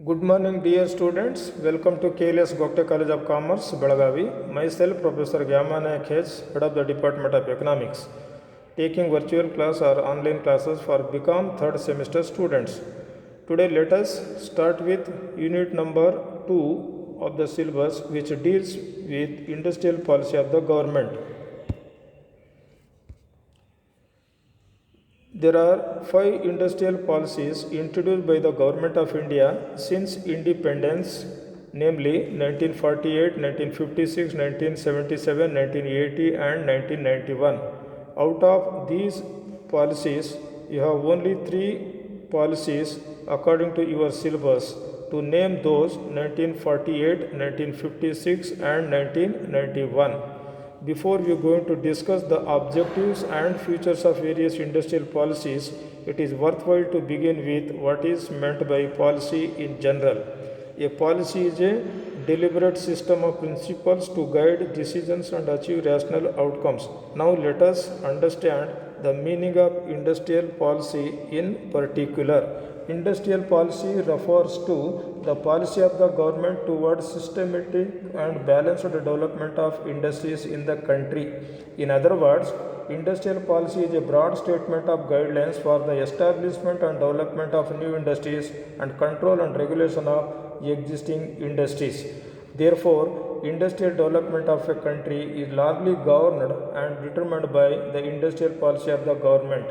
Good morning, dear students. Welcome to KLS Gokte College of Commerce, Belagavi. Myself, Professor GyamaNaik H, Head of the Department of Economics, taking virtual class or online classes for become third semester students. Today, let us start with unit number 2 of the syllabus, which deals with industrial policy of the government. There are 5 industrial policies introduced by the Government of India since independence, namely 1948, 1956, 1977, 1980 and 1991. Out of these policies, you have only 3 policies according to your syllabus. To name those, 1948, 1956 and 1991. Before we are going to discuss the objectives and features of various industrial policies, it is worthwhile to begin with what is meant by policy in general. A policy is a deliberate system of principles to guide decisions and achieve rational outcomes. Now let us understand the meaning of industrial policy in particular. Industrial policy refers to the policy of the government towards systematic and balanced development of industries in the country. In other words, industrial policy is a broad statement of guidelines for the establishment and development of new industries and control and regulation of existing industries. Therefore, industrial development of a country is largely governed and determined by the industrial policy of the government.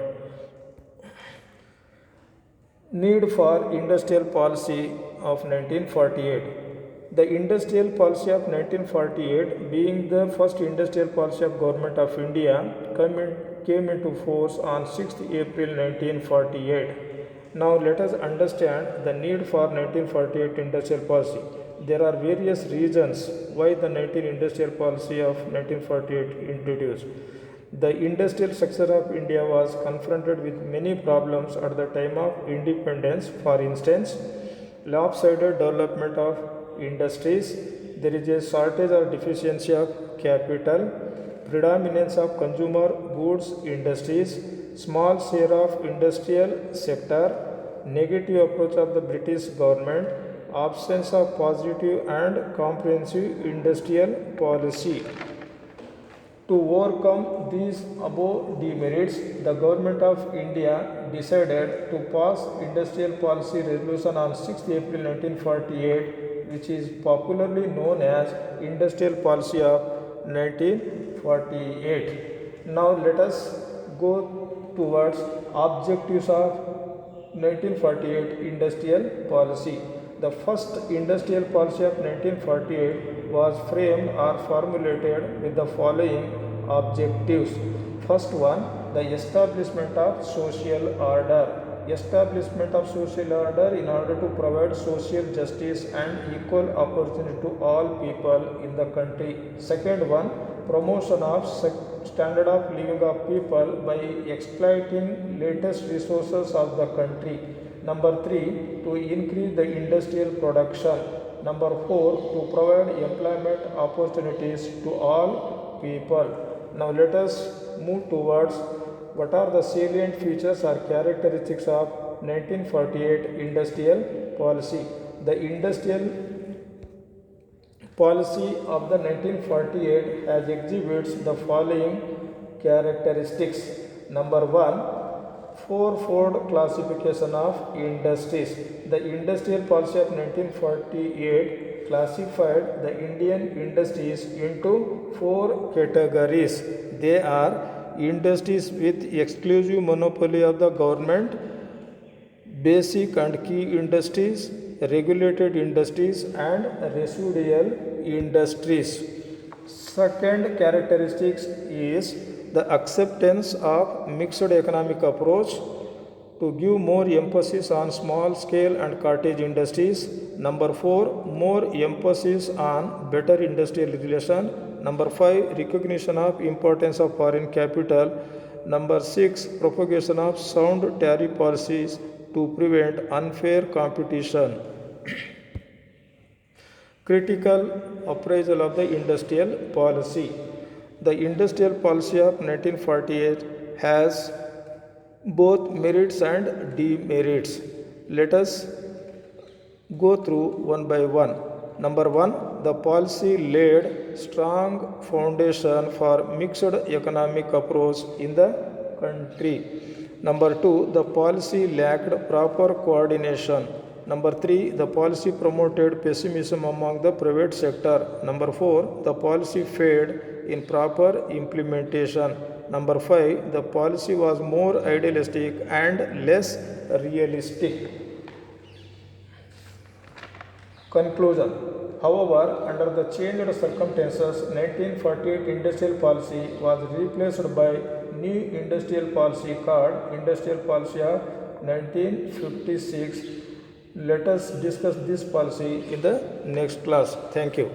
Need for industrial policy of 1948. The industrial policy of 1948, being the first industrial policy of Government of India, came into force on 6th April 1948. Now let us understand the need for 1948 industrial policy. There are various reasons why the 19 industrial policy of 1948 introduced. The industrial sector of India was confronted with many problems at the time of independence. For instance, lopsided development of industries, there is a shortage or deficiency of capital, predominance of consumer goods industries, small share of industrial sector, negative approach of the British government, absence of positive and comprehensive industrial policy. To overcome these above demerits, the Government of India decided to pass Industrial Policy Resolution on 6th April 1948, which is popularly known as Industrial Policy of 1948. Now let us go towards objectives of 1948 Industrial Policy. The first industrial policy of 1948 was framed or formulated with the following objectives. First one, the establishment of social order. Establishment of social order in order to provide social justice and equal opportunity to all people in the country. Second one, promotion of standard of living of people by exploiting latest resources of the country. Number 3, to increase the industrial production. Number 4, to provide employment opportunities to all people. Now let us move towards what are the salient features or characteristics of 1948 industrial policy. The industrial policy of the 1948 has exhibits the following characteristics. Number 1, fourfold classification of industries. The industrial policy of 1948 classified the Indian industries into 4 categories. They are industries with exclusive monopoly of the government, basic and key industries, regulated industries and residual industries. Second characteristics is the acceptance of mixed economic approach to give more emphasis on small scale and cottage industries. Number 4, more emphasis on better industrial relation. Number 5, recognition of importance of foreign capital. Number 6, propagation of sound tariff policies to prevent unfair competition. Critical appraisal of the industrial policy. The industrial policy of 1948 has both merits and demerits. Let us go through one by one. Number one, the policy laid strong foundation for mixed economic approach in the country. Number two, the policy lacked proper coordination. Number three, the policy promoted pessimism among the private sector. Number four, the policy failed in proper implementation. Number five, the policy was more idealistic and less realistic. Conclusion. However, under the changed circumstances, 1948 industrial policy was replaced by new industrial policy called Industrial Policy of 1956. Let us discuss this policy in the next class. Thank you.